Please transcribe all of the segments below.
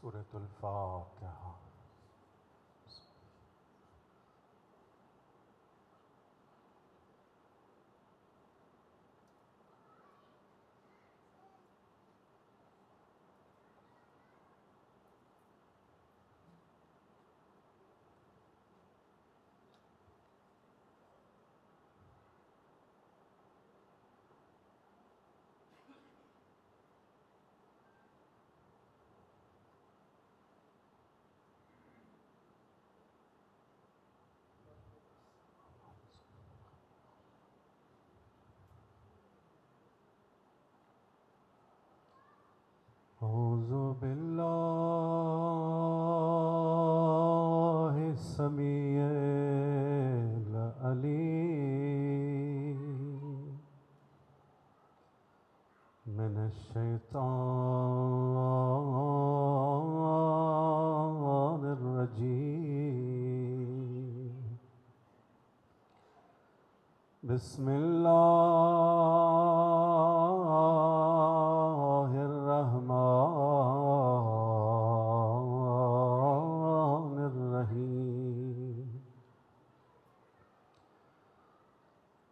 سورة الفاتحة. أعوذ بالله السميع العليم من الشيطان الرجيم. بسم الله الرحمن الرحيم.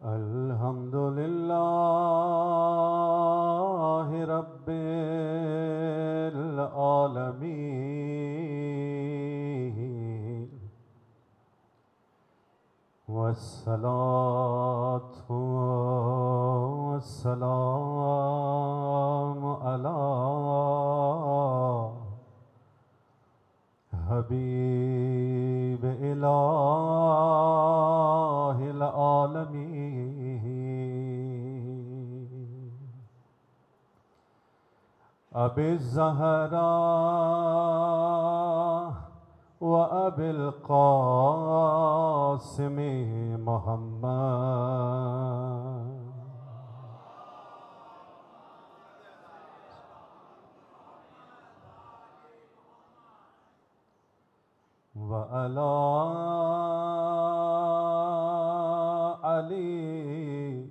الحمد لله رب العالمين، والصلاة والسلام على حبيب إله العالمين، أبي الزهراء وأبي القاسم محمد، وعلى علي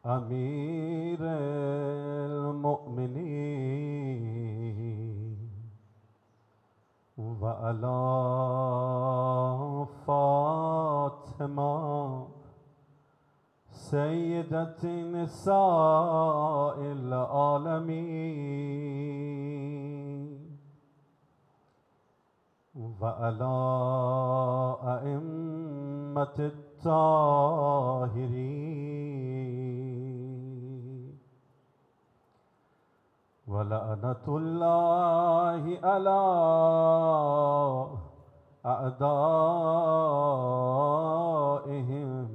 أمير المؤمنين، وعلى فاطمة سيدة نساء العالمين، وعلى أئمة الطاهرين، ولعنة الله على أعدائهم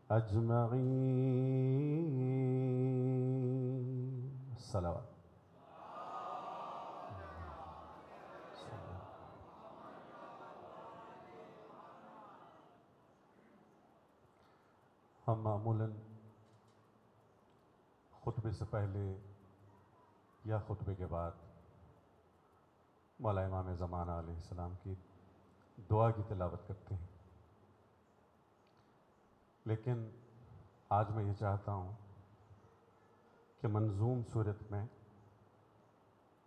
أجمعين. الصلوات. ہم معمولاً خطبے سے پہلے یا خطبے کے بعد مولا امام زمانہ علیہ السلام کی دعا کی تلاوت کرتے ہیں، لیکن آج میں یہ چاہتا ہوں کہ منظوم صورت میں،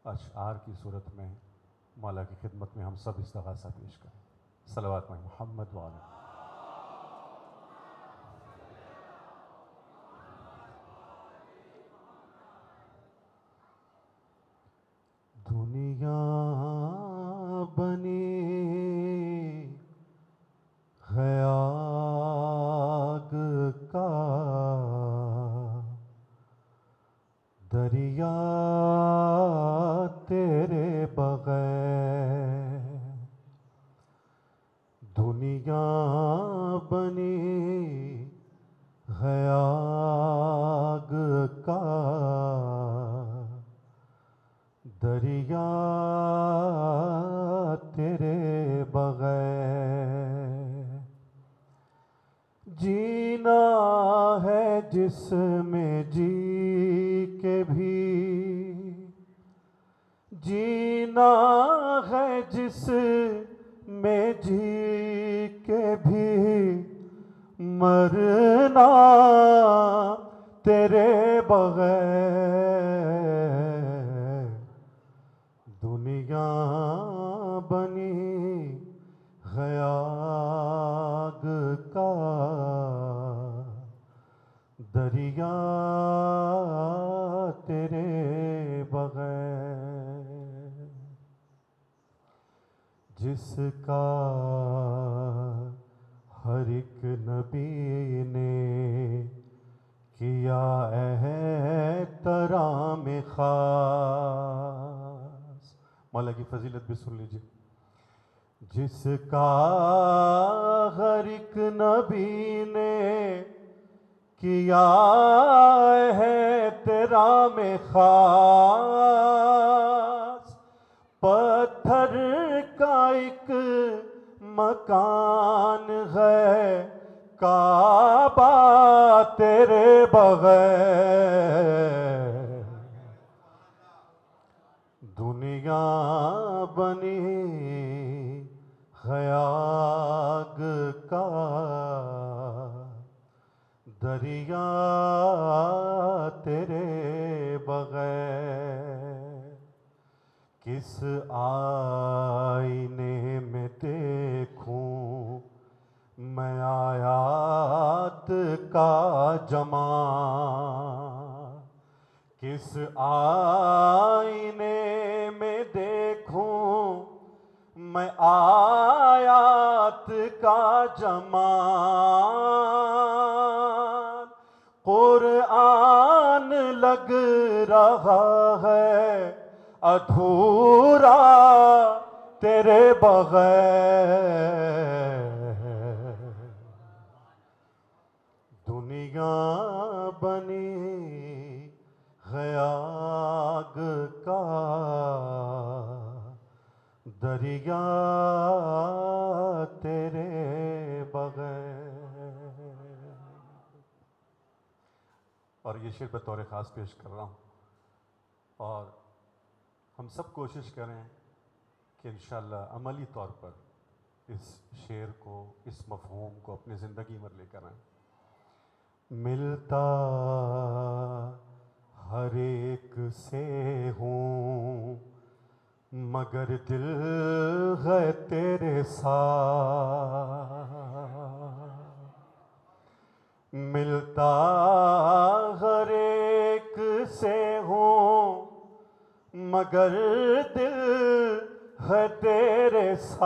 اشعار کی صورت میں مولا کی خدمت میں ہم سب استغاثہ پیش کریں. صلوات میں محمد وعلی. دنیا بنی ہے آگ کا، دریا تیرے بغیر. دنیا بنی ہے آگ کا، دریا تیرے بغیر. جینا ہے جس میں جی کے بھی، جینا ہے جس میں جی کے بھی، مرنا تیرے بغیر. دنیا بنی غیاگ کا دریا تیرے بغیر، جس کا ہر ایک نبی نے کیا احترام خاص۔ مولا کی فضیلت بھی سن لیجیے۔ جس کا ہر ایک نبی نے کیا احترام خاص، پتھر کا ایک مکان ہے کعبہ تیرے بغیر، دنیا بنی غیاگ کا دریا تیرے بغیر، کس آئینے میں دیکھوں میں آیات کا جمال، کس آئینے میں دیکھوں میں آیات کا جمال، قرآن لگ رہا ہے ادھورا تیرے بغیر، دنیا بنی غیاگ کا دریا تیرے بغیر۔ اور یہ شعر بطور خاص پیش کر رہا ہوں، اور ہم سب کوشش کریں کہ انشاءاللہ عملی طور پر اس شعر کو، اس مفہوم کو اپنی زندگی میں لے کر آئیں۔ ملتا ہر ایک سے ہوں مگر دل ہے تیرے ساتھ، ملتا ہر ایک سے ہوں مگر دل ہے تیرے ساتھ،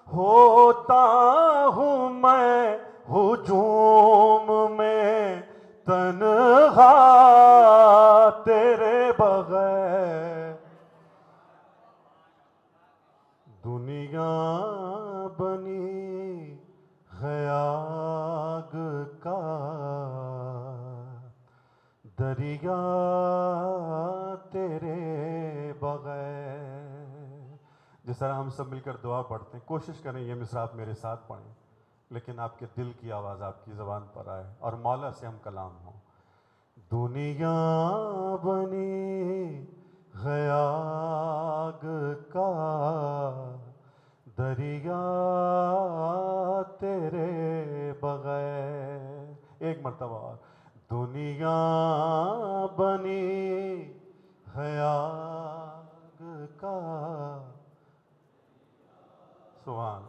ہوتا ہوں میں ہجوم میں تنہا تیرے بغیر، دنیا بنی غیاگ کا دریا تیرے بغیر۔ جس طرح ہم سب مل کر دعا پڑھتے ہیں، کوشش کریں یہ مصرعات میرے ساتھ پڑھیں، لیکن آپ کے دل کی آواز آپ کی زبان پر آئے اور مولا سے ہم کلام ہوں۔ دنیا بنی غیاگ کا دریا تیرے بغیر، ایک مرتبہ اور، دنیا بنی غیاگ کا، سبحان،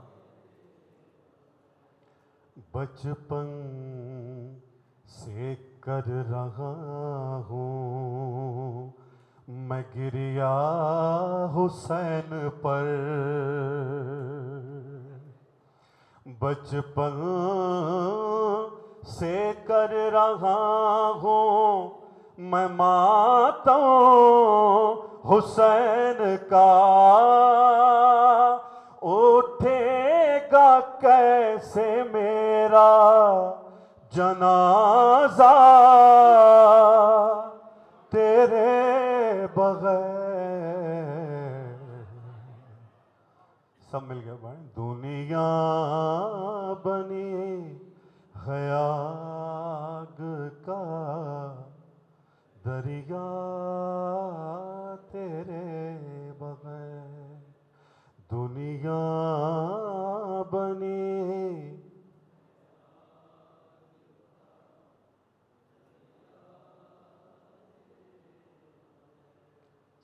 بچپن سے کر رہا ہوں میں گریا حسین پر، بچپن سے کر رہا ہوں میں ماتم حسین کا، اٹھے گا کیسے میرا جنازہ تیرے بغیر، سب مل گئے بھائی۔ دنیا بنی غیاگ کا دریا تیرے بغیر، دنیا بنی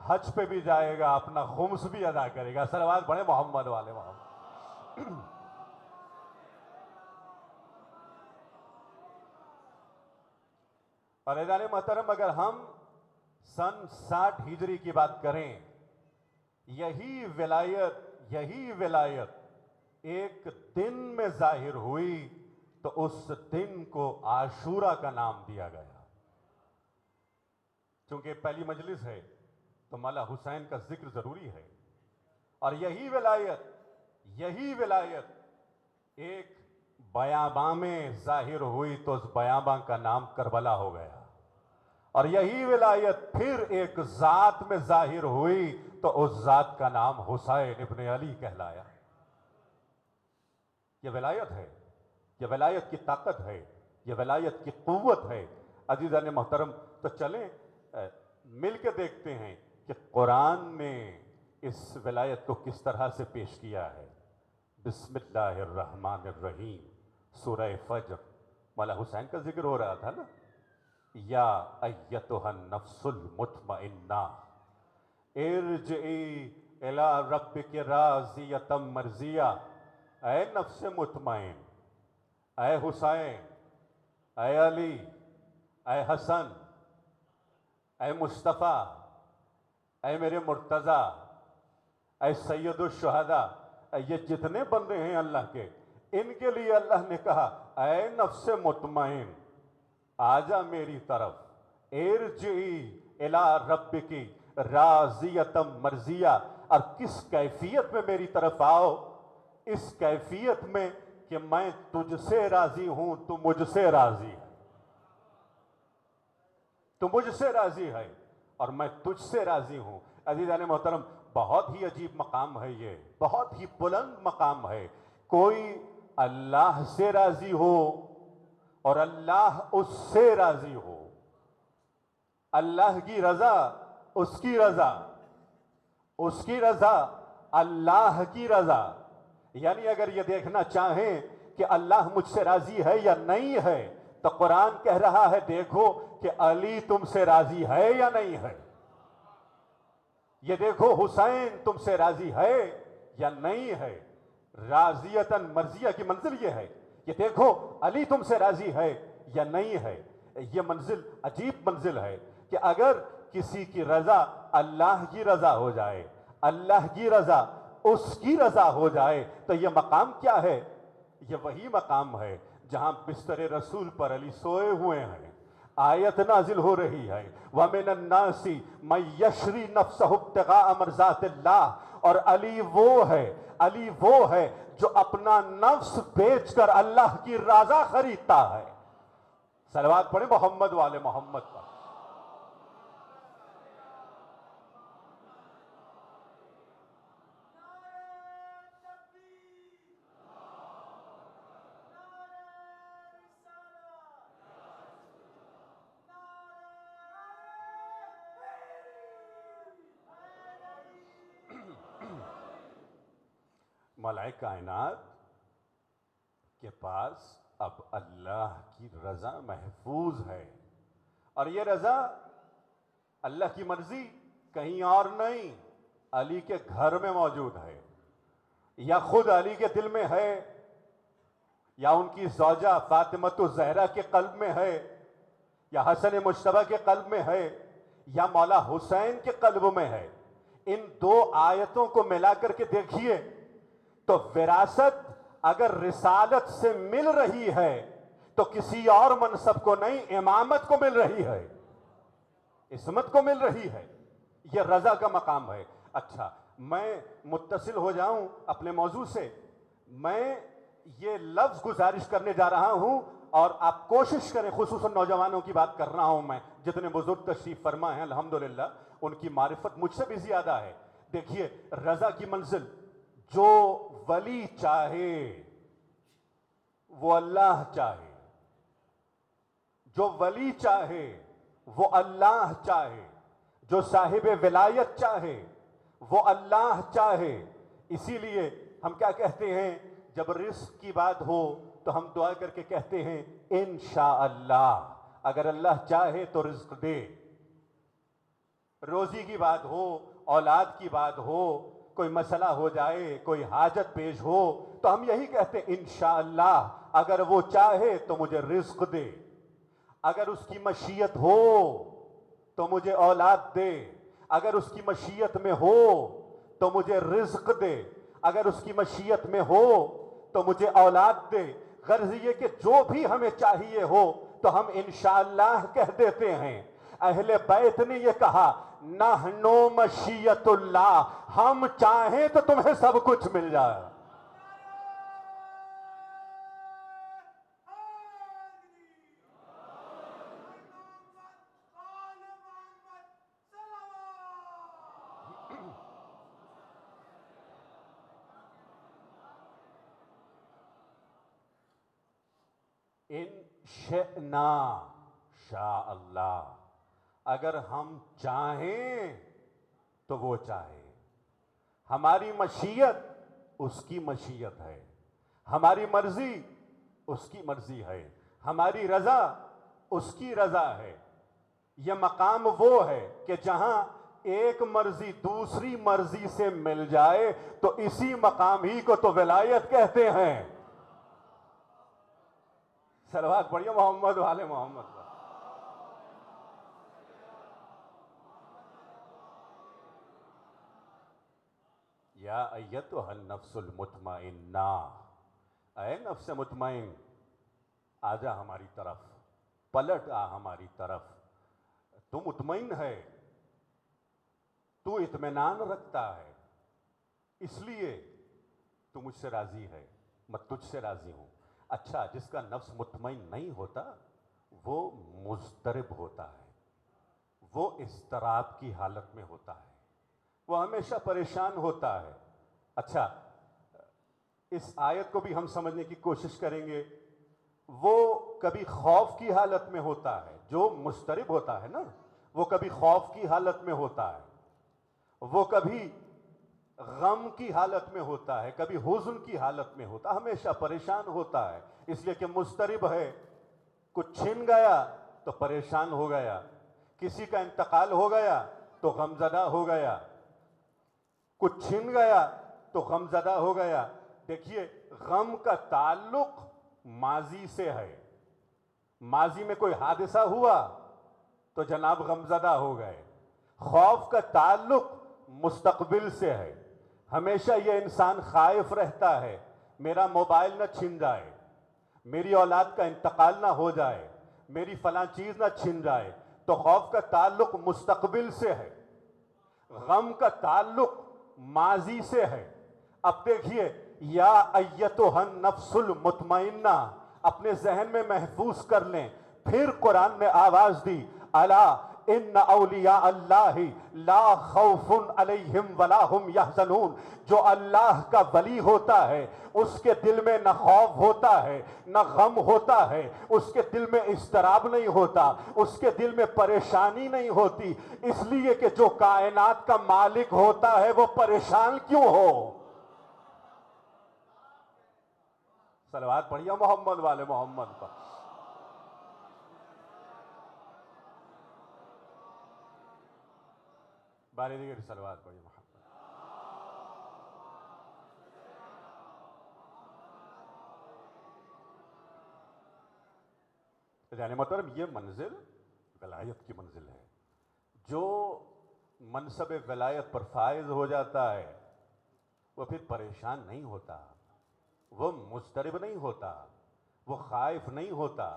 حج پہ بھی جائے گا، اپنا خمس بھی ادا کرے گا. صلوات پڑھیں محمد والے محمد. اور عزیزان محترم، اگر ہم سن 60 ہجری کی بات کریں، یہی ولایت ایک دن میں ظاہر ہوئی تو اس دن کو عاشورہ کا نام دیا گیا. چونکہ پہلی مجلس ہے تو مولا حسین کا ذکر ضروری ہے. اور یہی ولایت ایک بیاباں میں ظاہر ہوئی تو اس بیاباں کا نام کربلا ہو گیا. اور یہی ولایت پھر ایک ذات میں ظاہر ہوئی تو اس ذات کا نام حسین ابن علی کہلایا. یہ ولایت ہے، یہ ولایت کی طاقت ہے، یہ ولایت کی قوت ہے. عزیزان محترم، تو چلیں مل کے دیکھتے ہیں کہ قرآن نے اس ولایت کو کس طرح سے پیش کیا ہے. بسم اللہ الرحمن الرحیم، سورہ فجر. مولا حسین کا ذکر ہو رہا تھا نا. یا ایتھا النفس المطمئنہ ارجعی الی ربک راضیۃ مرضیہ. اے نفس مطمئن، اے حسین، اے علی، اے حسن، اے مصطفیٰ، اے میرے مرتضیٰ، اے سید الشہداء، یہ جتنے بندے ہیں اللہ کے، ان کے لیے اللہ نے کہا اے نفس مطمئن آجا میری طرف. ارجعی الی ربک راضیۃ مرضیہ. اور کس کیفیت میں میری طرف آؤ؟ اس کیفیت میں کہ میں تجھ سے راضی ہوں، تو مجھ سے راضی ہے. تو مجھ سے راضی ہے اور میں تجھ سے راضی ہوں. عزیزان محترم، بہت ہی عجیب مقام ہے، یہ بہت ہی بلند مقام ہے. کوئی اللہ سے راضی ہو اور اللہ اس سے راضی ہو. اللہ کی رضا، اس کی رضا، اس کی رضا، اللہ کی رضا. یعنی اگر یہ دیکھنا چاہیں کہ اللہ مجھ سے راضی ہے یا نہیں ہے تو قرآن کہہ رہا ہے دیکھو کہ علی تم سے راضی ہے یا نہیں ہے. یہ دیکھو حسین تم سے راضی ہے یا نہیں ہے. راضیتاً مرضیہ کی منزل یہ ہے. یہ دیکھو علی تم سے راضی ہے یا نہیں ہے. یہ منزل عجیب منزل ہے کہ اگر کسی کی رضا اللہ کی رضا ہو جائے، اللہ کی رضا اس کی رضا ہو جائے تو یہ مقام کیا ہے؟ یہ وہی مقام ہے جہاں بستر رسول پر علی سوئے ہوئے ہیں، آیت نازل ہو رہی ہے وَمِنَ النَّاسِ مَن يَشْرِي نَفْسَهُ ابْتِغَاءَ مَرْضَاتِ اللَّهِ. اور علی وہ ہے جو اپنا نفس بیچ کر اللہ کی رضا خریدتا ہے. صلوات پڑھیں محمد والے محمد پر. ملائک کائنات کے پاس اب اللہ کی رضا محفوظ ہے. اور یہ رضا، اللہ کی مرضی کہیں اور نہیں، علی کے گھر میں موجود ہے، یا خود علی کے دل میں ہے، یا ان کی زوجہ فاطمۃ الزہرا کے قلب میں ہے، یا حسن مجتبیٰ کے قلب میں ہے، یا مولا حسین کے قلب میں ہے. ان دو آیتوں کو ملا کر کے دیکھیے تو وراثت اگر رسالت سے مل رہی ہے تو کسی اور منصب کو نہیں، امامت کو مل رہی ہے، عصمت کو مل رہی ہے. یہ رضا کا مقام ہے. اچھا، میں متصل ہو جاؤں اپنے موضوع سے. میں یہ لفظ گزارش کرنے جا رہا ہوں اور آپ کوشش کریں، خصوصاً نوجوانوں کی بات کر رہا ہوں میں، جتنے بزرگ تشریف فرما ہیں الحمدللہ ان کی معرفت مجھ سے بھی زیادہ ہے. دیکھیے رضا کی منزل، جو ولی چاہے وہ اللہ چاہے، جو ولی چاہے وہ اللہ چاہے، جو صاحب ولایت چاہے وہ اللہ چاہے. اسی لیے ہم کیا کہتے ہیں جب رزق کی بات ہو تو ہم دعا کر کے کہتے ہیں انشاءاللہ، اگر اللہ چاہے تو رزق دے. روزی کی بات ہو، اولاد کی بات ہو، کوئی مسئلہ ہو جائے، کوئی حاجت پیش ہو، تو ہم یہی کہتے ہیں انشاءاللہ اگر وہ چاہے تو مجھے رزق دے، اگر اس کی مشیت ہو تو مجھے اولاد دے، اگر اس کی مشیت میں ہو تو مجھے رزق دے، اگر اس کی مشیت میں ہو تو مجھے اولاد دے۔ غرض یہ کہ جو بھی ہمیں چاہیے ہو تو ہم انشاءاللہ کہہ دیتے ہیں۔ اہل بیت نے یہ کہا نحنو مشیت اللہ، ہم چاہیں تو تمہیں سب کچھ مل جائے۔ ان شئنا شاء اللہ، اگر ہم چاہیں تو وہ چاہے۔ ہماری مشیت اس کی مشیت ہے، ہماری مرضی اس کی مرضی ہے، ہماری رضا اس کی رضا ہے۔ یہ مقام وہ ہے کہ جہاں ایک مرضی دوسری مرضی سے مل جائے تو اسی مقام ہی کو تو ولایت کہتے ہیں۔ صلوات پڑھیے محمد والے محمد پر۔ یا ایتھا النفس المطمئنہ، اے نفس مطمئن آجا ہماری طرف، پلٹ آ ہماری طرف۔ تو مطمئن ہے، تو اطمینان رکھتا ہے، اس لیے تو مجھ سے راضی ہے، میں تجھ سے راضی ہوں۔ اچھا، جس کا نفس مطمئن نہیں ہوتا وہ مضطرب ہوتا ہے، وہ اضطراب کی حالت میں ہوتا ہے، وہ ہمیشہ پریشان ہوتا ہے۔ اچھا، اس آیت کو بھی ہم سمجھنے کی کوشش کریں گے۔ وہ کبھی خوف کی حالت میں ہوتا ہے، جو مضطرب ہوتا ہے نا، وہ کبھی خوف کی حالت میں ہوتا ہے، وہ کبھی غم کی حالت میں ہوتا ہے، کبھی حزن کی حالت میں ہوتا ہے، ہمیشہ پریشان ہوتا ہے، اس لیے کہ مضطرب ہے۔ کچھ چھن گیا تو پریشان ہو گیا، کسی کا انتقال ہو گیا تو غمزدہ ہو گیا، کچھ چھن گیا تو غمزدہ ہو گیا۔ دیکھیے، غم کا تعلق ماضی سے ہے، ماضی میں کوئی حادثہ ہوا تو جناب غمزدہ ہو گئے۔ خوف کا تعلق مستقبل سے ہے، ہمیشہ یہ انسان خائف رہتا ہے میرا موبائل نہ چھن جائے، میری اولاد کا انتقال نہ ہو جائے، میری فلاں چیز نہ چھن جائے، تو خوف کا تعلق مستقبل سے ہے، غم کا تعلق ماضی سے ہے۔ اب دیکھیے، یا ایتھا النفس المطمئنہ اپنے ذہن میں محفوظ کر لیں۔ پھر قرآن نے آواز دی، الا ان اولیاء اللہ لا خوف علیہم ولا ہم یحزنون۔ جو اللہ کا ولی ہوتا ہے اس کے دل میں نہ خوف ہوتا ہے نہ غم ہوتا ہے، اس کے دل میں اضطراب نہیں ہوتا، اس کے دل میں پریشانی نہیں ہوتی، اس لیے کہ جو کائنات کا مالک ہوتا ہے وہ پریشان کیوں ہو؟ صلوات پڑھیے محمد والے محمد پر۔ بارے دیگر صلوات پڑھیے محمد۔ یعنی محترم، یہ منزل ولایت کی منزل ہے۔ جو منصب ولایت پر فائز ہو جاتا ہے وہ پھر پریشان نہیں ہوتا، وہ مضطرب نہیں ہوتا، وہ خائف نہیں ہوتا،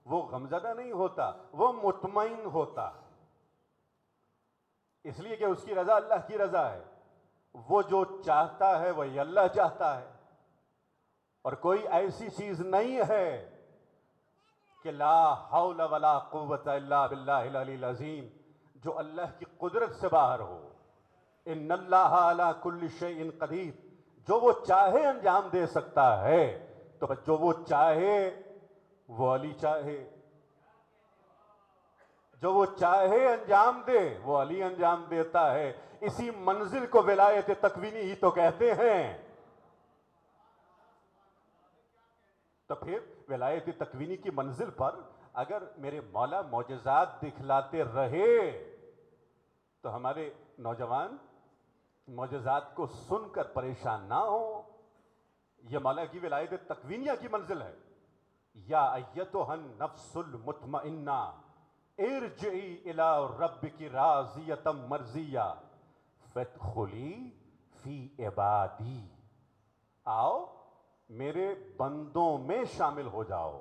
وہ غمزدہ نہیں ہوتا، وہ مطمئن ہوتا، اس لیے کہ اس کی رضا اللہ کی رضا ہے۔ وہ جو چاہتا ہے وہی اللہ چاہتا ہے، اور کوئی ایسی چیز نہیں ہے کہ لا حول ولا قوت الا باللہ العلی العظیم، جو اللہ کی قدرت سے باہر ہو۔ ان اللہ علی کل شیء قدیر، جو وہ چاہے انجام دے سکتا ہے، تو بس جو وہ چاہے وہ علی چاہے، جو وہ چاہے انجام دے وہ علی انجام دیتا ہے۔ اسی منزل کو ولایت تکوینی ہی تو کہتے ہیں۔ تو پھر ولایت تکوینی کی منزل پر اگر میرے مولا معجزات دکھلاتے رہے تو ہمارے نوجوان معجزات کو سن کر پریشان نہ ہوں. یہ مولا کی ولایت تکوینیہ کی منزل ہے. یا ایتھا النفس المطمئنہ ارجعی الی ربک راضیۃ مرضیہ فادخلی فی عبادی. آؤ میرے بندوں میں شامل ہو جاؤ.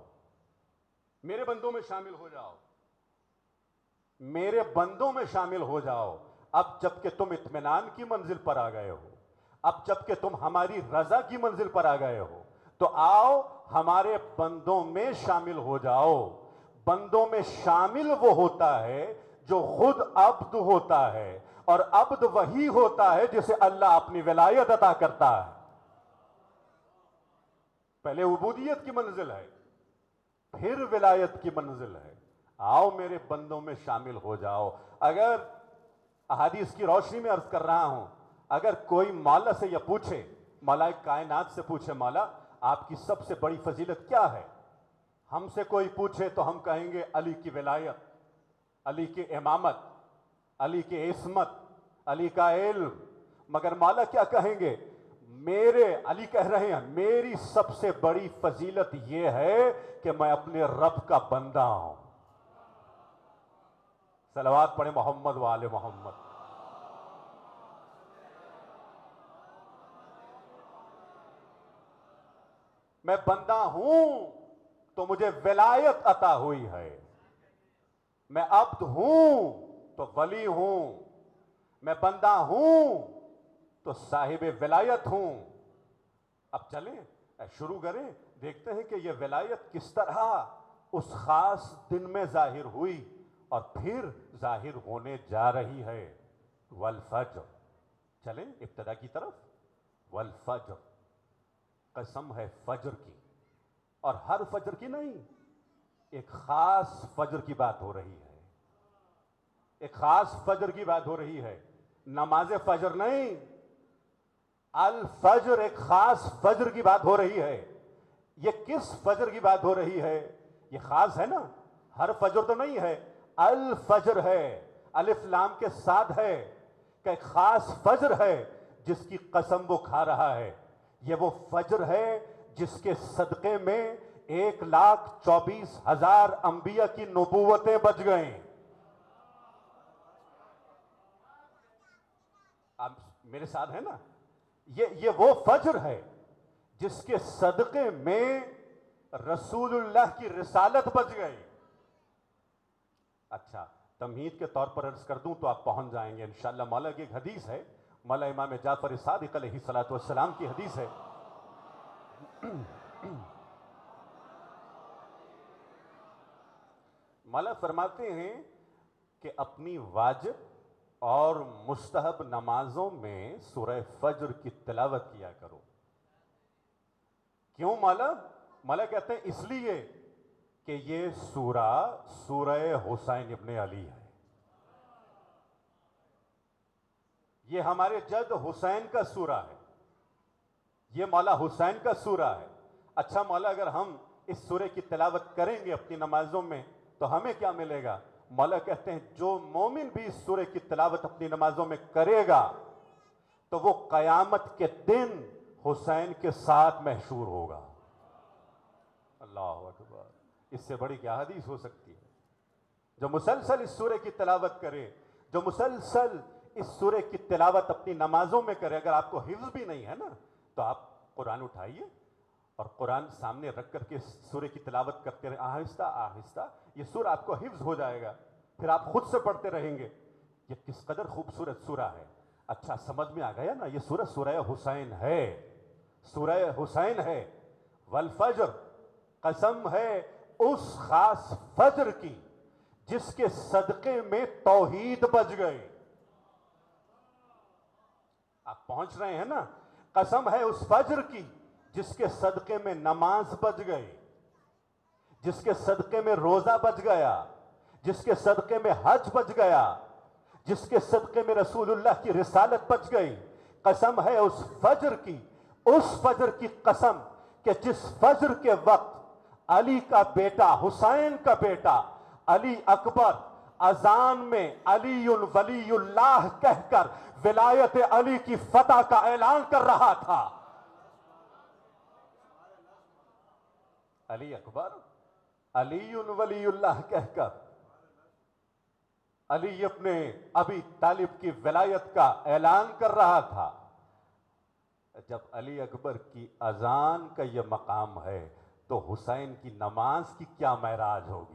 میرے بندوں میں شامل ہو جاؤ. میرے بندوں میں شامل ہو جاؤ. اب جب کہ تم اطمینان کی منزل پر آ گئے ہو, اب جب کہ تم ہماری رضا کی منزل پر آ گئے ہو, تو آؤ ہمارے بندوں میں شامل ہو جاؤ. بندوں میں شامل وہ ہوتا ہے جو خود عبد ہوتا ہے, اور عبد وہی ہوتا ہے جسے اللہ اپنی ولایت عطا کرتا ہے. پہلے عبودیت کی منزل ہے, پھر ولایت کی منزل ہے. آؤ میرے بندوں میں شامل ہو جاؤ. اگر احادیث کی روشنی میں عرض کر رہا ہوں, اگر کوئی مولا سے یہ پوچھے, مولا کائنات سے پوچھے مولا آپ کی سب سے بڑی فضیلت کیا ہے, ہم سے کوئی پوچھے تو ہم کہیں گے علی کی ولایت, علی کی امامت, علی کی عصمت, علی کا علم. مگر مولا کیا کہیں گے؟ میرے علی کہہ رہے ہیں میری سب سے بڑی فضیلت یہ ہے کہ میں اپنے رب کا بندہ ہوں. صلوات پڑھیں محمد و آل محمد. میں بندہ ہوں تو مجھے ولایت عطا ہوئی ہے. میں عبد ہوں تو ولی ہوں. میں بندہ ہوں تو صاحب ولایت ہوں. اب چلیں شروع کریں, دیکھتے ہیں کہ یہ ولایت کس طرح اس خاص دن میں ظاہر ہوئی اور پھر ظاہر ہونے جا رہی ہے. والفجر, چلیں ابتدا کی طرف. والفجر, قسم ہے فجر کی, اور ہر فجر کی نہیں, ایک خاص فجر کی بات ہو رہی ہے. ایک خاص فجر کی بات ہو رہی ہے, نماز فجر نہیں. الفجر, ایک خاص فجر کی بات ہو رہی ہے. یہ کس فجر کی بات ہو رہی ہے؟ یہ خاص ہے نا, ہر فجر تو نہیں ہے, الفجر ہے, الف لام کے ساتھ ہے, کہ ایک خاص فجر ہے جس کی قسم وہ کھا رہا ہے. یہ وہ فجر ہے جس کے صدقے میں 1,24,000 انبیاء کی نبوتیں بچ گئیں. آپ میرے ساتھ ہیں نا؟ یہ وہ فجر ہے جس کے صدقے میں رسول اللہ کی رسالت بچ گئی. اچھا, تمہید کے طور پر عرض کر دوں تو آپ پہنچ جائیں گے انشاءاللہ. مولا کی ایک حدیث ہے, مولا امام جعفر صادق علیہ الصلوۃ والسلام کی حدیث ہے. مولا فرماتے ہیں کہ اپنی واجب اور مستحب نمازوں میں سورہ فجر کی تلاوت کیا کرو. کیوں مولا؟ مولا کہتے ہیں اس لیے کہ یہ سورہ حسین ابن علی ہے. یہ ہمارے جد حسین کا سورہ ہے, یہ مولا حسین کا سورہ ہے. اچھا مولا, اگر ہم اس سورے کی تلاوت کریں گے اپنی نمازوں میں تو ہمیں کیا ملے گا؟ مولا کہتے ہیں جو مومن بھی اس سورے کی تلاوت اپنی نمازوں میں کرے گا تو وہ قیامت کے دن حسین کے ساتھ محشور ہوگا. اللہ اکبر, اس سے بڑی کیا حدیث ہو سکتی ہے؟ جو مسلسل اس سورے کی تلاوت کرے, جو مسلسل اس سورے کی تلاوت اپنی نمازوں میں کرے. اگر آپ کو حفظ بھی نہیں ہے نا تو آپ قرآن اٹھائیے اور قرآن سامنے رکھ کر کے سورے کی تلاوت کرتے رہیں آہستہ آہستہ. یہ سورہ آپ کو حفظ ہو جائے گا, پھر آپ خود سے پڑھتے رہیں گے. یہ کس قدر خوبصورت سورہ ہے. اچھا سمجھ میں آ گیا نا, یہ سورہ سورہ حسین ہے, سورہ حسین ہے. والفجر, قسم ہے اس خاص فجر کی جس کے صدقے میں توحید بچ گئی. آپ پہنچ رہے ہیں نا؟ قسم ہے اس فجر کی جس کے صدقے میں نماز بچ گئی, جس کے صدقے میں روزہ بچ گیا, جس کے صدقے میں حج بچ گیا, جس کے صدقے میں رسول اللہ کی رسالت بچ گئی. قسم ہے اس فجر کی, اس فجر کی قسم کہ جس فجر کے وقت علی کا بیٹا, حسین کا بیٹا علی اکبر اذان میں علی ولی اللہ کہہ کر ولایت علی کی فتح کا اعلان کر رہا تھا. علی اکبر علی ولی اللہ کہہ کر علی اپنے ابی طالب کی ولایت کا اعلان کر رہا تھا. جب علی اکبر کی اذان کا یہ مقام ہے تو حسین کی نماز کی کیا معراج ہوگی؟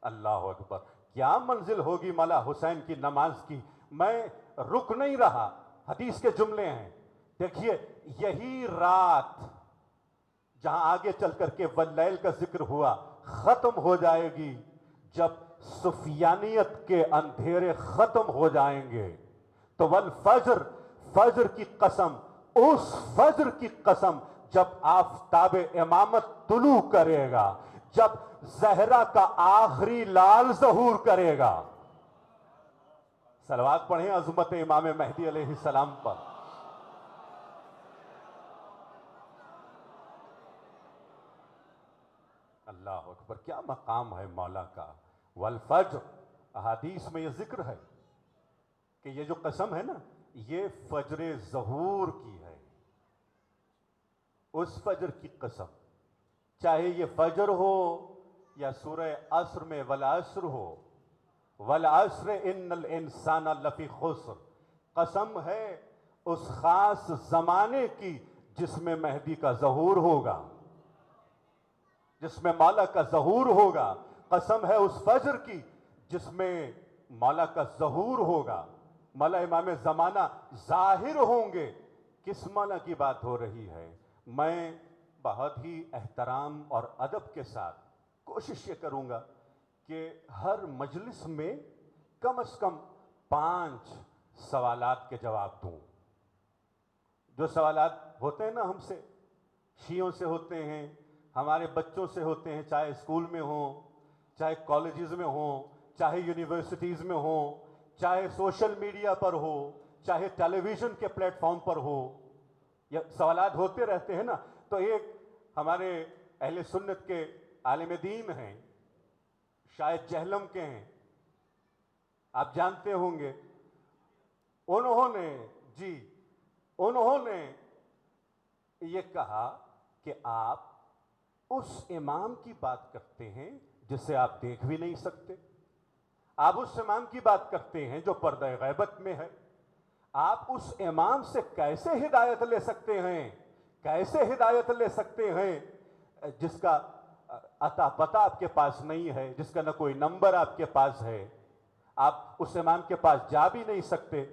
اللہ اکبر. کیا منزل ہوگی مولا حسین کی نماز کی. میں رک نہیں رہا، حدیث کے جملے ہیں. دیکھیے یہی رات جہاں آگے چل کر کے واللیل کا ذکر ہوا ختم ہو جائے گی جب سفیانیت کے اندھیرے ختم ہو جائیں گے. تو والفجر، فجر کی قسم، اس فجر کی قسم جب آفتاب امامت طلوع کرے گا، جب زہرا کا آخری لال ظہور کرے گا. صلوات پڑھیں عظمت امام مہدی علیہ السلام پر. اللہ اکبر. کیا مقام ہے مولا کا. والفجر، احادیث میں یہ ذکر ہے کہ یہ جو قسم ہے نا یہ فجر ظہور کی ہے. اس فجر کی قسم، چاہے یہ فجر ہو یا سورہ عصر میں والعصر ہو. والعصر ان الانسان لفی خسر. قسم ہے اس خاص زمانے کی جس میں مہدی کا ظہور ہوگا، جس میں مولا کا ظہور ہوگا. قسم ہے اس فجر کی جس میں مولا کا ظہور ہوگا. مولا امام زمانہ ظاہر ہوں گے. کس مولا کی بات ہو رہی ہے؟ میں بہت ہی احترام اور ادب کے ساتھ کوشش یہ کروں گا کہ ہر مجلس میں کم از کم 5 سوالات کے جواب دوں. جو سوالات ہوتے ہیں نا ہم سے، شیعوں سے ہوتے ہیں، ہمارے بچوں سے ہوتے ہیں، چاہے اسکول میں ہوں، چاہے کالجز میں ہوں، چاہے یونیورسٹیز میں ہوں، چاہے سوشل میڈیا پر ہو، چاہے ٹیلی ویژن کے پلیٹ فارم پر ہو. یہ سوالات ہوتے رہتے ہیں نا. تو ایک ہمارے اہل سنت کے عالم دین ہیں، شاید جہلم کے ہیں، آپ جانتے ہوں گے. انہوں نے یہ کہا کہ آپ اس امام کی بات کرتے ہیں جسے آپ دیکھ بھی نہیں سکتے. آپ اس امام کی بات کرتے ہیں جو پردہ غیبت میں ہے. آپ اس امام سے کیسے ہدایت لے سکتے ہیں؟ کیسے ہدایت لے سکتے ہیں جس کا عطا پتہ آپ کے پاس نہیں ہے، جس کا نہ کوئی نمبر آپ کے پاس ہے؟ آپ اس امام کے پاس جا بھی نہیں سکتے.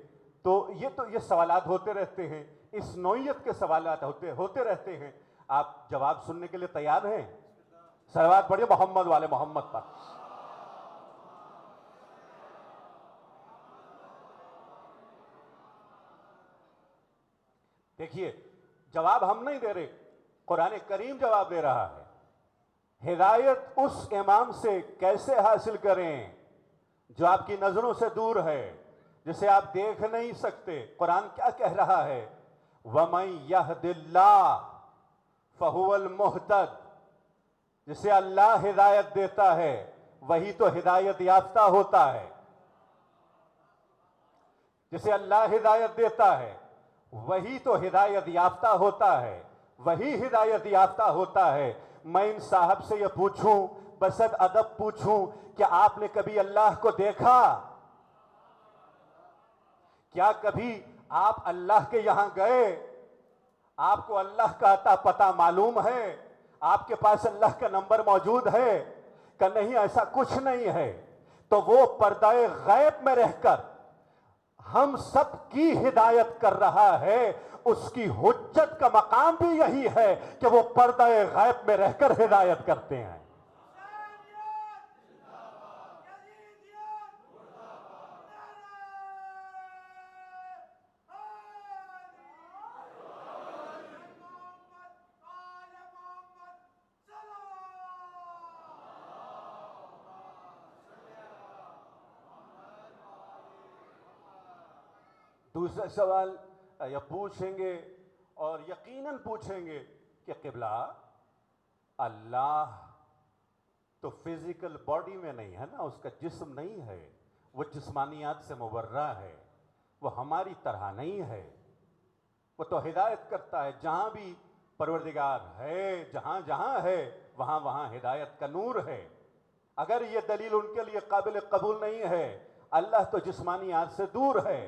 تو یہ سوالات ہوتے رہتے ہیں، اس نوعیت کے سوالات ہوتے رہتے ہیں. آپ جواب سننے کے لیے تیار ہیں؟ صلوات پڑھیے محمد والے محمد پر. دیکھیے جواب ہم نہیں دے رہے، قرآن کریم جواب دے رہا ہے. ہدایت اس امام سے کیسے حاصل کریں جو آپ کی نظروں سے دور ہے، جسے آپ دیکھ نہیں سکتے؟ قرآن کیا کہہ رہا ہے؟ وَمَن يَهْدِ اللَّهُ فَهُوَ الْمُهْتَدِ. جسے اللہ ہدایت دیتا ہے وہی تو ہدایت یافتہ ہوتا ہے. جسے اللہ ہدایت دیتا ہے وہی تو ہدایت یافتہ ہوتا ہے، وہی ہدایت یافتہ ہوتا ہے. میں ان صاحب سے یہ پوچھوں، بسد ادب پوچھوں کہ آپ نے کبھی اللہ کو دیکھا؟ کیا کبھی آپ اللہ کے یہاں گئے؟ آپ کو اللہ کا عطا پتہ معلوم ہے؟ آپ کے پاس اللہ کا نمبر موجود ہے کہ نہیں؟ ایسا کچھ نہیں ہے. تو وہ پردہ غیب میں رہ کر ہم سب کی ہدایت کر رہا ہے. اس کی حجت کا مقام بھی یہی ہے کہ وہ پردہ غیب میں رہ کر ہدایت کرتے ہیں. دوسرا سوال یا پوچھیں گے اور یقیناً پوچھیں گے کہ قبلہ اللہ تو فزیکل باڈی میں نہیں ہے نا، اس کا جسم نہیں ہے، وہ جسمانیات سے مبرہ ہے، وہ ہماری طرح نہیں ہے، وہ تو ہدایت کرتا ہے۔ جہاں بھی پروردگار ہے، جہاں جہاں ہے، وہاں وہاں ہدایت کا نور ہے۔ اگر یہ دلیل ان کے لیے قابل قبول نہیں ہے، اللہ تو جسمانیات سے دور ہے،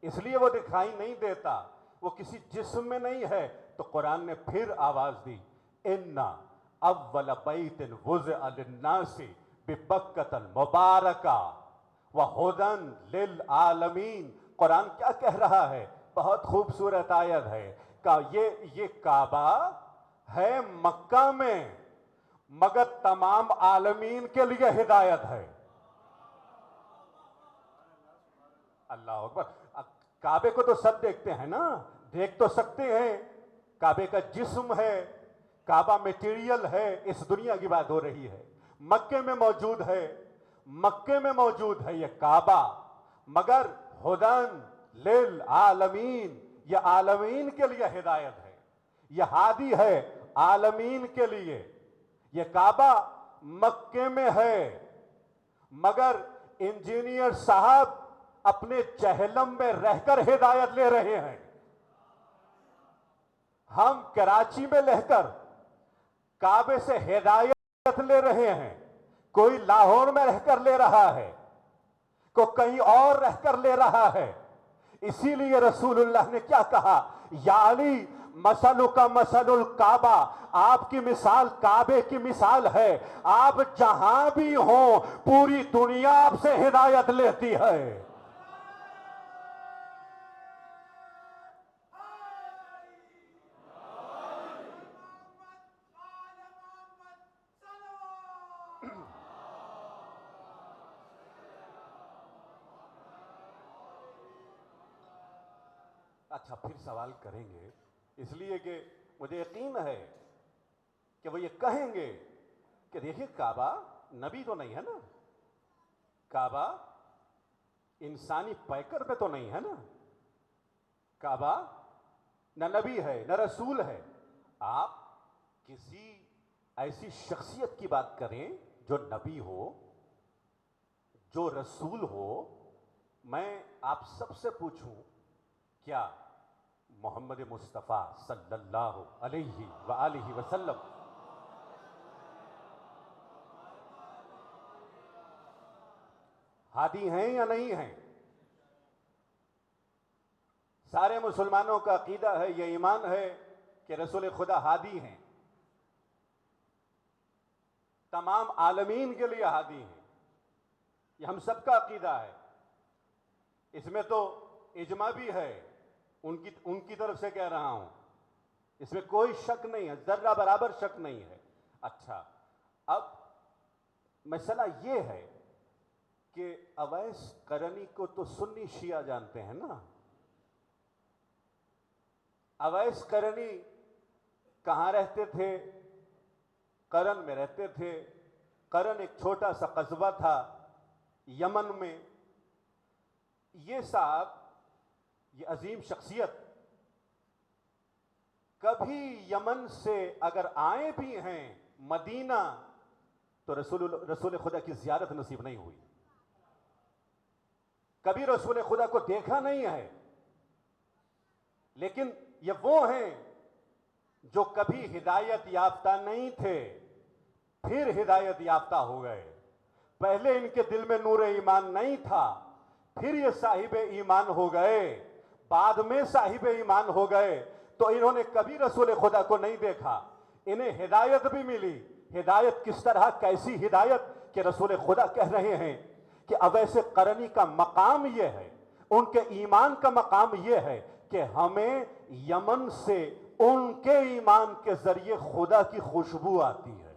اس لیے وہ دکھائی نہیں دیتا، وہ کسی جسم میں نہیں ہے، تو قرآن نے پھر آواز دی، اِنَّا اول بیت وضع للناس ببکۃ المبارکہ وہدی للعالمین۔ قرآن کیا کہہ رہا ہے؟ بہت خوبصورت آیت ہے کہ یہ کعبہ ہے مکہ میں، مگر تمام عالمین کے لیے ہدایت ہے۔ اللہ اکبر۔ کعبے کو تو سب دیکھتے ہیں نا، دیکھ تو سکتے ہیں، کعبے کا جسم ہے، کعبہ میٹیریل ہے، اس دنیا کی بات ہو رہی ہے، مکے میں موجود ہے، مکے میں موجود ہے یہ کعبہ، مگر ہدن للعالمین، یہ عالمین کے لیے ہدایت ہے، یہ ہادی ہے عالمین کے لیے۔ یہ کعبہ مکے میں ہے، مگر انجینئر صاحب اپنے چہلم میں رہ کر ہدایت لے رہے ہیں، ہم کراچی میں رہ کر کعبے سے ہدایت لے رہے ہیں، کوئی لاہور میں رہ کر لے رہا ہے، کوئی کہیں اور رہ کر لے رہا ہے۔ اسی لیے رسول اللہ نے کیا کہا؟ یا علی مثلک مثل الکعبہ، آپ کی مثال کعبے کی مثال ہے، آپ جہاں بھی ہوں پوری دنیا آپ سے ہدایت لیتی ہے۔ اچھا پھر سوال کریں گے، اس لیے کہ مجھے یقین ہے کہ وہ یہ کہیں گے کہ دیکھیں کعبہ نبی تو نہیں ہے نا، کعبہ انسانی پیکر پہ تو نہیں ہے نا، کعبہ نہ نبی ہے نہ رسول ہے۔ آپ کسی ایسی شخصیت کی بات کریں جو نبی ہو، جو رسول ہو۔ میں آپ سب سے پوچھوں، کیا محمد مصطفیٰ صلی اللہ علیہ وآلہ وسلم ہادی ہیں یا نہیں ہیں؟ سارے مسلمانوں کا عقیدہ ہے، یہ ایمان ہے کہ رسول خدا ہادی ہیں، تمام عالمین کے لیے ہادی ہیں، یہ ہم سب کا عقیدہ ہے۔ اس میں تو اجماع بھی ہے، ان کی طرف سے کہہ رہا ہوں، اس میں کوئی شک نہیں ہے، ذرہ برابر شک نہیں ہے۔ اچھا اب مسئلہ یہ ہے کہ اویس قرنی کو تو سنی شیعہ جانتے ہیں نا۔ اویس قرنی کہاں رہتے تھے؟ قرن میں رہتے تھے۔ قرن ایک چھوٹا سا قصبہ تھا یمن میں۔ یہ صاحب، یہ عظیم شخصیت کبھی یمن سے اگر آئے بھی ہیں مدینہ تو رسول خدا کی زیارت نصیب نہیں ہوئی، کبھی رسول خدا کو دیکھا نہیں ہے۔ لیکن یہ وہ ہیں جو کبھی ہدایت یافتہ نہیں تھے، پھر ہدایت یافتہ ہو گئے۔ پہلے ان کے دل میں نور ایمان نہیں تھا، پھر یہ صاحب ایمان ہو گئے، بعد میں صاحب ایمان ہو گئے، تو انہوں نے کبھی رسول خدا کو نہیں دیکھا، انہیں ہدایت بھی ملی۔ ہدایت کس طرح؟ کیسی ہدایت کہ رسول خدا کہہ رہے ہیں کہ اویس قرنی کا مقام یہ ہے، ان کے ایمان کا مقام یہ ہے کہ ہمیں یمن سے ان کے ایمان کے ذریعے خدا کی خوشبو آتی ہے،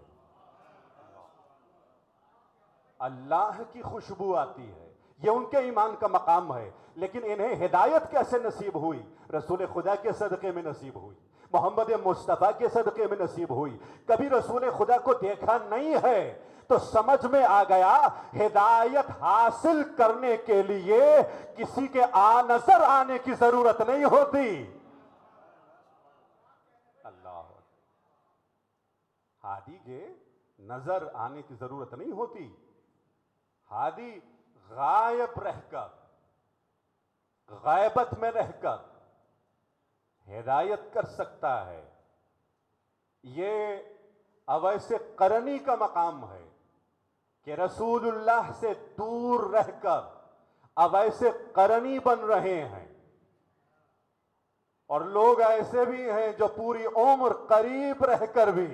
اللہ کی خوشبو آتی ہے، یہ ان کے ایمان کا مقام ہے۔ لیکن انہیں ہدایت کیسے نصیب ہوئی؟ رسول خدا کے صدقے میں نصیب ہوئی، محمد مصطفیٰ کے صدقے میں نصیب ہوئی۔ کبھی رسول خدا کو دیکھا نہیں ہے تو سمجھ میں آ گیا ہدایت حاصل کرنے کے لیے کسی کے نظر آنے کی ضرورت نہیں ہوتی۔ اللہ ہادی کے نظر آنے کی ضرورت نہیں ہوتی. ہادی غائب رہ کر، غائبت میں رہ کر ہدایت کر سکتا ہے. یہ اویس قرنی کا مقام ہے کہ رسول اللہ سے دور رہ کر اویس قرنی بن رہے ہیں. اور لوگ ایسے بھی ہیں جو پوری عمر قریب رہ کر بھی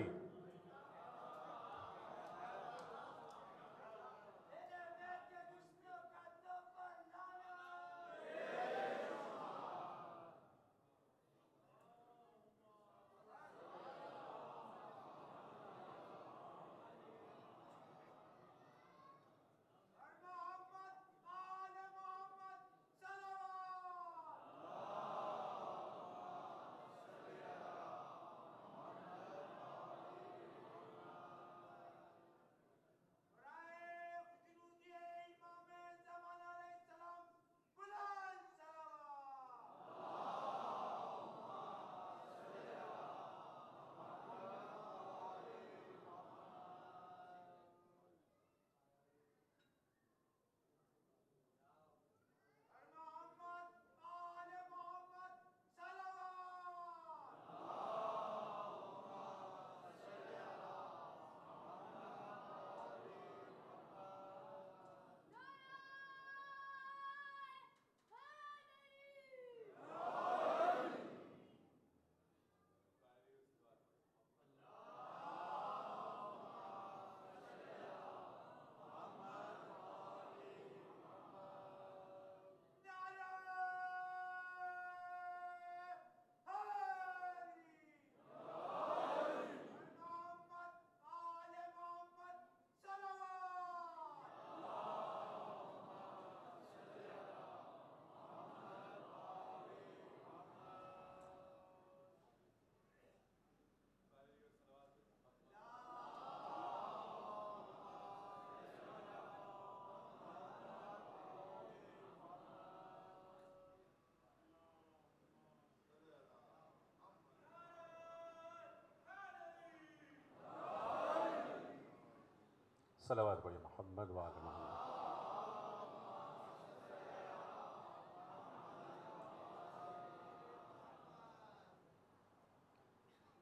صلوات پڑھیں محمد وآل محمد.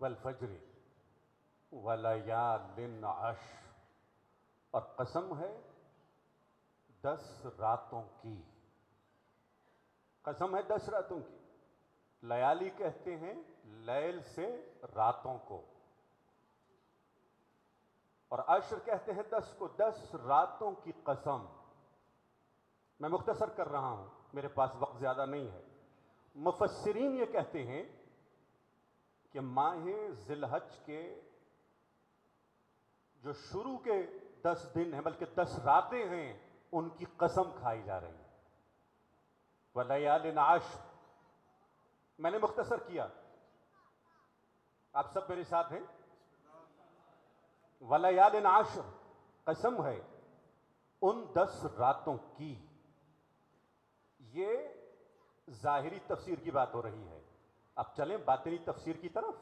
والفجر ولیال عشر، اور قسم ہے 10 راتوں کی. قسم ہے 10 راتوں کی. لیالی کہتے ہیں لیل سے راتوں کو، اور عشر کہتے ہیں 10 کو. 10 راتوں کی قسم. میں مختصر کر رہا ہوں، میرے پاس وقت زیادہ نہیں ہے. مفسرین یہ کہتے ہیں کہ ماہ ذی الحج کے جو شروع کے 10 دن ہیں، بلکہ 10 راتیں ہیں، ان کی قسم کھائی جا رہی ہے. وَلَيَالٍ عَشْرٍ، میں نے مختصر کیا، آپ سب میرے ساتھ ہیں. وَلَيَالٍ عَشْرٍ، قسم ہے ان 10 راتوں کی. یہ ظاہری تفسیر کی بات ہو رہی ہے. اب چلیں باطنی تفسیر کی طرف.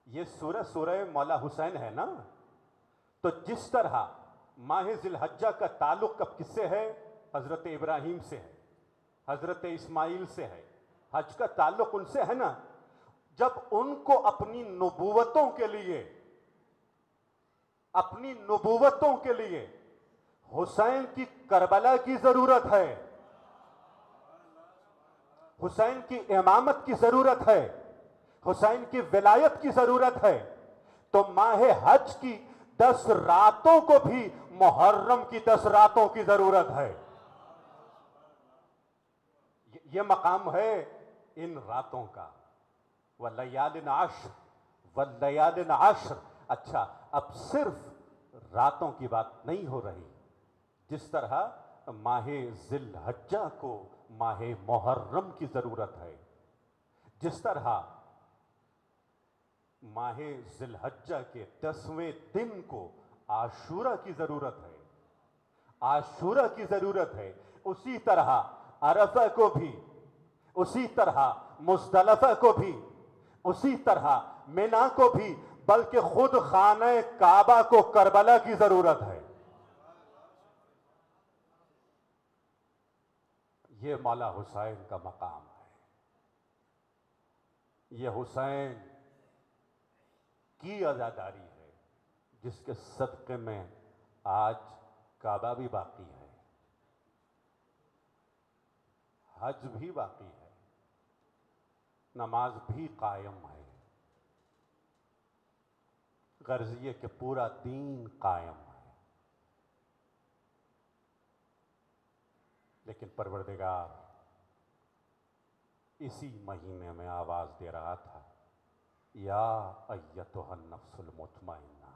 یہ سورہ مولا حسین ہے نا، تو جس طرح ماہ ذی الحجہ کا تعلق اب کس سے ہے؟ حضرت ابراہیم سے ہے، حضرت اسماعیل سے ہے. حج کا تعلق ان سے ہے نا. جب ان کو اپنی نبوتوں کے لیے حسین کی کربلا کی ضرورت ہے، حسین کی امامت کی ضرورت ہے، حسین کی ولایت کی ضرورت ہے، تو ماہ حج کی 10 راتوں کو بھی محرم کی 10 راتوں کی ضرورت ہے. یہ مقام ہے ان راتوں کا. وَلَيَالٍ عَشْرٍ وَلَيَالٍ عَشْرٍ. اچھا، اب صرف راتوں کی بات نہیں ہو رہی. جس طرح ماہ ذی الحجہ کو ماہ محرم کی ضرورت ہے، جس طرح ماہ ذی الحجہ کے 10ویں دن کو عاشورہ کی ضرورت ہے، عاشورہ کی ضرورت ہے، اسی طرح عرفہ کو بھی، اسی طرح مزدلفہ کو بھی، اسی طرح منا کو بھی بلکہ خود خانہ کعبہ کو کربلا کی ضرورت ہے. یہ مولا حسین کا مقام ہے. یہ حسین کی عزاداری ہے جس کے صدقے میں آج کعبہ بھی باقی ہے, حج بھی باقی ہے, نماز بھی قائم ہے, غرض یہ کہ پورا دین قائم ہے. لیکن پروردگار اسی مہینے میں آواز دے رہا تھا, یا ایتھا النفس المطمئنہ,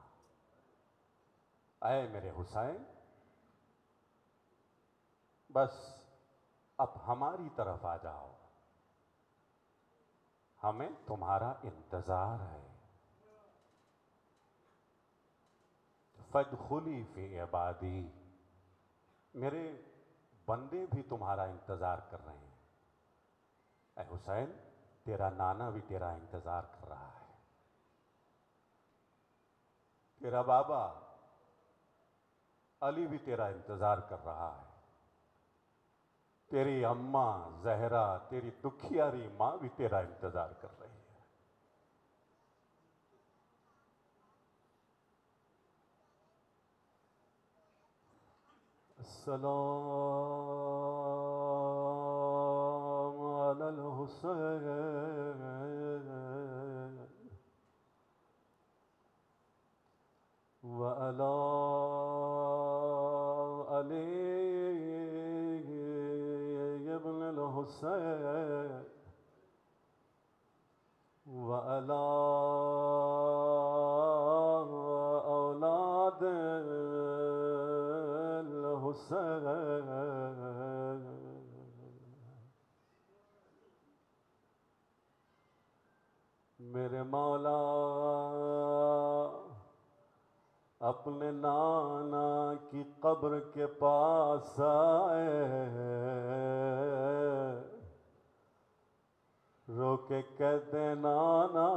اے میرے حسین, بس اب ہماری طرف آ جاؤ, ہمیں تمہارا انتظار ہے. فادخلی فی عبادی, میرے بندے بھی تمہارا انتظار کر رہے ہیں. اے حسین, تیرا نانا بھی تیرا انتظار کر رہا ہے, تیرا بابا علی بھی تیرا انتظار کر رہا ہے, تیری اماں زہرا, تیری دکھیاری ماں بھی تیرا انتظار کر رہی ہے. السلام علی الحسین وعلی علی ابن الحسین وعلی اولاد الحسین. میرے مولا اپنے نانا کی قبر کے پاس آئے, رو کے کہتے نانا,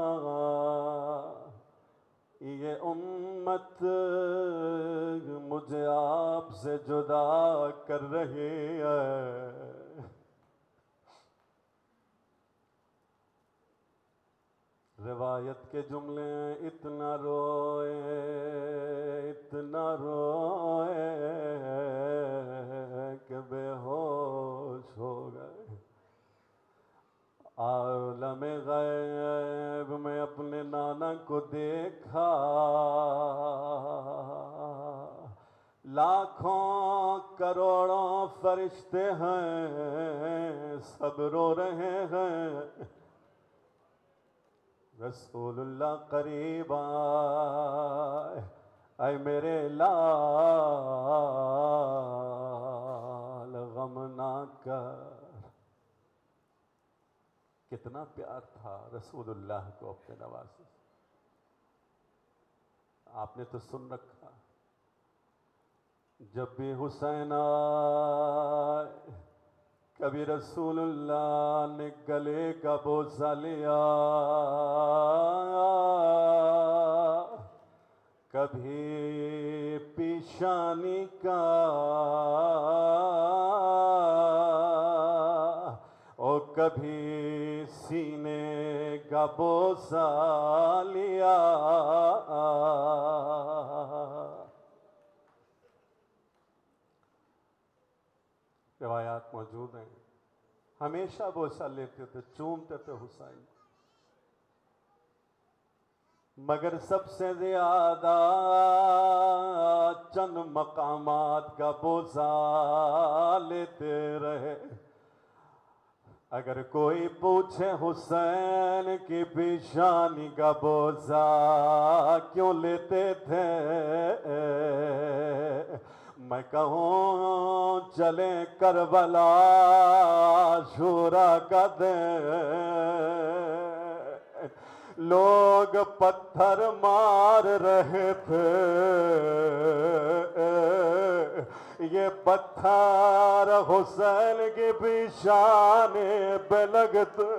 یہ امت مجھے آپ سے جدا کر رہی ہے. روایت کے جملے اتنا روئے کہ بے ہوش ہو گئے. عالم غیب میں اپنے نانا کو دیکھا, لاکھوں کروڑوں فرشتے ہیں, سب رو رہے ہیں. رسول اللہ قریب آئے, اے میرے لال غم نہ کر. کتنا پیار تھا رسول اللہ کو اپنے نواسے سے. آپ نے تو سن رکھا, جب بھی حسین آئے کبھی رسول اللہ نے گلے کا بوسہ لیا, کبھی پیشانی کا, اور کبھی سینے کا بوسہ لیا. روایات موجود ہیں, ہمیشہ بوسہ لیتے تھے, چومتے تھے حسین, مگر سب سے زیادہ چند مقامات کا بوسہ لیتے رہے. اگر کوئی پوچھے حسین کی پیشانی کا بوسہ کیوں لیتے تھے, میں کہوں چلیں کربلا شورا کا دیں, لوگ پتھر مار رہے تھے, یہ پتھر حسین کی پیشانی پہ لگتے.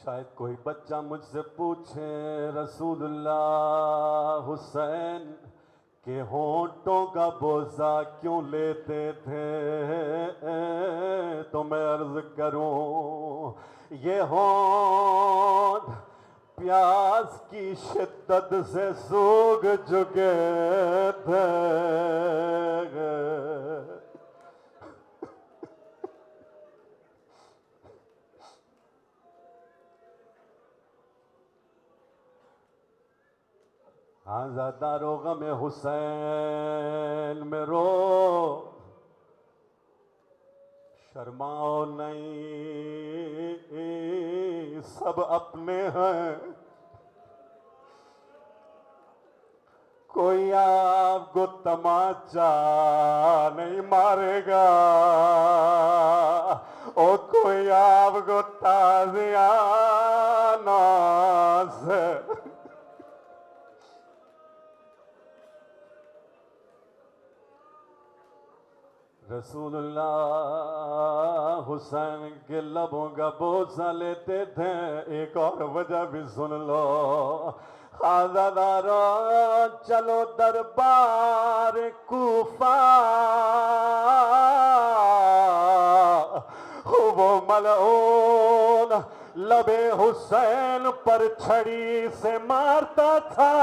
شاید کوئی بچہ مجھ سے پوچھے رسول اللہ حسین کہ ہونٹوں کا بوسہ کیوں لیتے تھے، تو میں عرض کروں یہ ہونٹ پیاس کی شدت سے سوکھ چکے تھے۔ ہاں دارو غم حسین میں رو، شرماؤ نہیں سب اپنے ہیں، کوئی آپ کو تماچا نہیں مارے گا، اور کوئی آپ کو تازیانہ سے رسول اللہ حسین کے لبوں کا بوسہ لیتے تھے۔ ایک اور وجہ بھی سن لو، خاندارو چلو دربار کوفہ، وہ ملعون لب حسین پر چھڑی سے مارتا تھا۔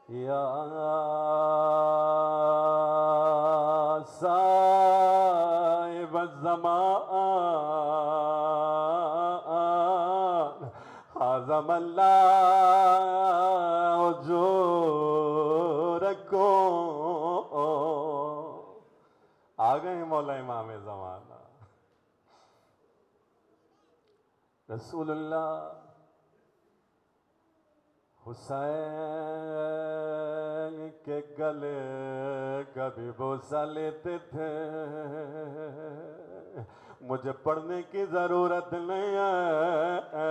یا صاحب الزمان حازم اللہ اجورکم، آ گئے مولا امام زمانہ رسول اللہ حسین کے گلے کبھی بوسہ لیتے تھے۔ مجھے پڑھنے کی ضرورت نہیں ہے،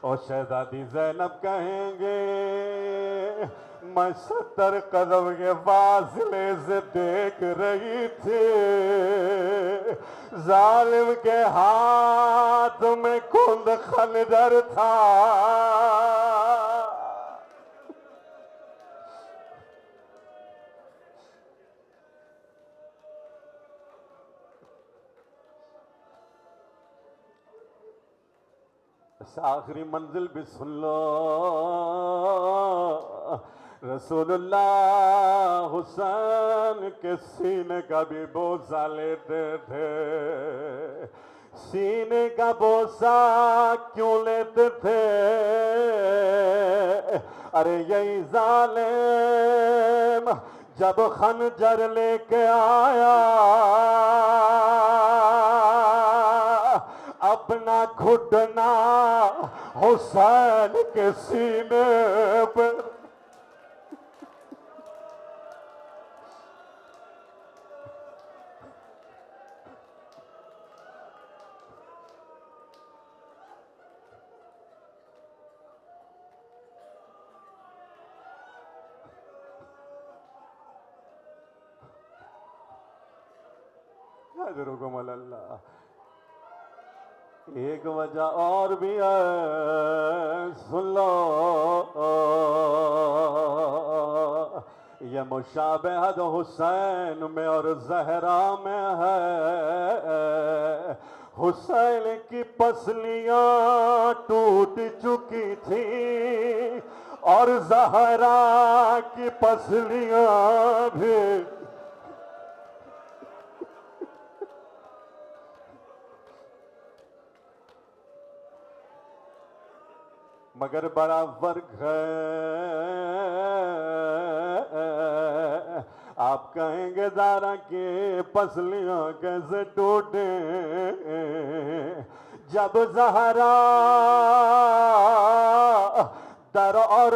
اور شہزادی زینب کہیں گے میں 70 قدم کے فاصلے سے دیکھ رہی تھی، ظالم کے ہاتھ میں کند خنجر تھا۔ آخری منزل بھی سن لو، رسول اللہ حسین کے سینے کا بھی بوسہ لیتے تھے۔ سینے کا بوسہ کیوں لیتے تھے؟ ارے یہی ظالم جب خنجر لے کے آیا، اپنا گھٹنا حسین کے سینے پر حضرکم اللہ۔ ایک وجہ اور بھی ہے، سن لو، یہ مشابہت حسین میں اور زہرا میں ہے۔ حسین کی پسلیاں ٹوٹ چکی تھیں، اور زہرا کی پسلیاں بھی مگر بڑا فرق ہے۔ آپ کہیں گے زہرا کی پسلیاں کیسے ٹوٹیں؟ جب زہرا در اور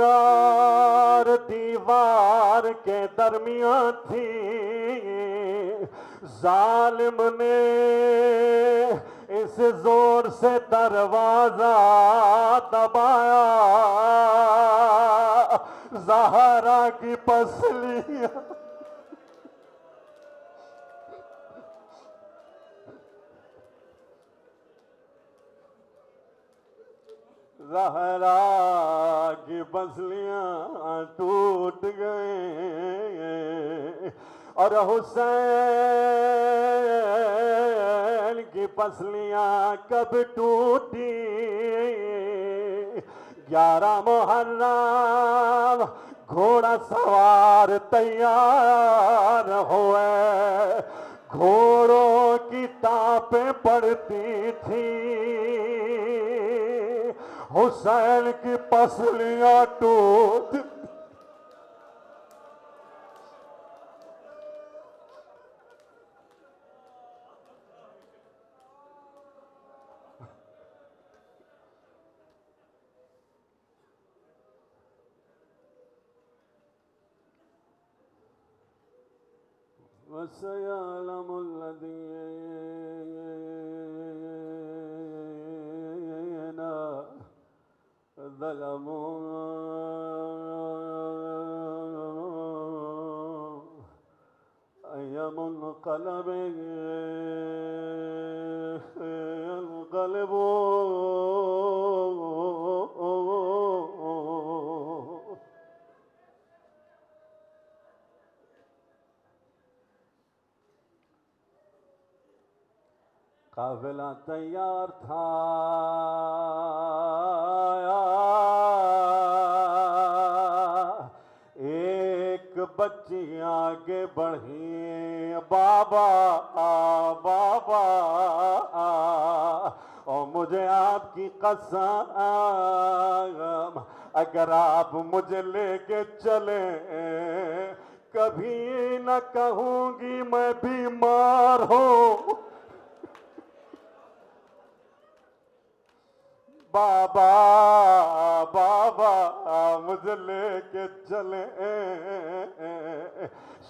دیوار کے درمیان تھی، ظالم نے کس زور سے دروازہ دبایا، زہرا کی پسلیاں زہرا کی پسلیاں ٹوٹ گئیں، اور حسین کی پسلیاں کب ٹوٹی؟ 11 محرم گھوڑا سوار تیار ہوئے، گھوڑوں کی ٹانپیں پڑتی تھیں، حسین کی پسلیاں ٹوٹ وَسَيَعْلَمُ الَّذِينَ ظَلَمُوا أَيَّ مُنْقَلَبٍ ينقلبون۔ قافلہ تیار تھا، ایک بچی آگے بڑھی، بابا بابا، اور مجھے آپ کی قسم، اگر آپ مجھے لے کے چلیں کبھی نہ کہوں گی میں بیمار ہوں، بابا بابا مجھے لے کے چلیں۔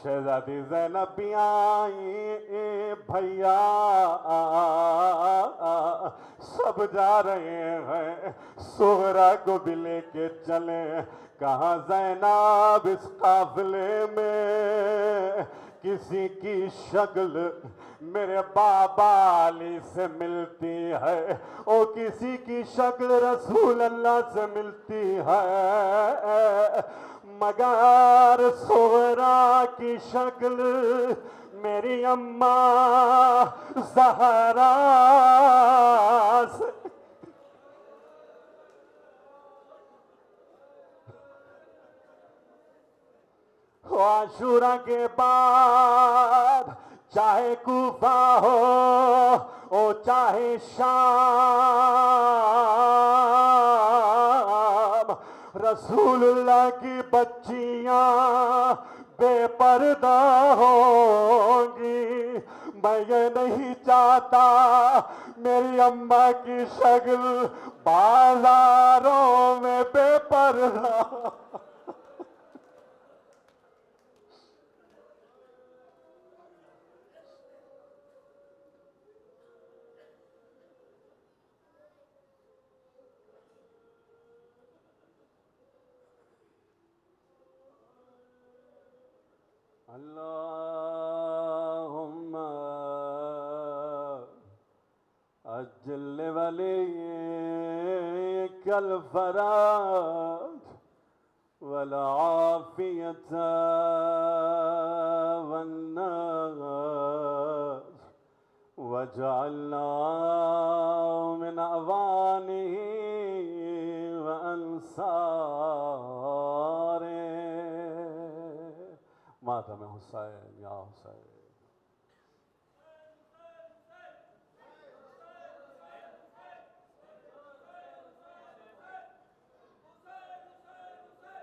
شہزادی زینب بھی آئیں، بھیا سب جا رہے ہیں، سغرا کو بھی لے کے چلیں۔ کہاں زینب اس قافلے میں کسی کی شکل میرے بابا علی سے ملتی ہے، اور کسی کی شکل رسول اللہ سے ملتی ہے، مگر سغرا کی شکل میری اماں زہرا سے عاشورہ کے بعد چاہے کوفہ ہو اور چاہے شام، رسول اللہ کی بچیاں بے پردہ ہوں گی۔ میں یہ نہیں چاہتا میری اماں کی شکل بازاروں میں بے پردہ۔ اللہم اجل ولیک الفرج والعافیت والناس واجعلنا من اعوانہ وانصارہ۔ ماتم حسین۔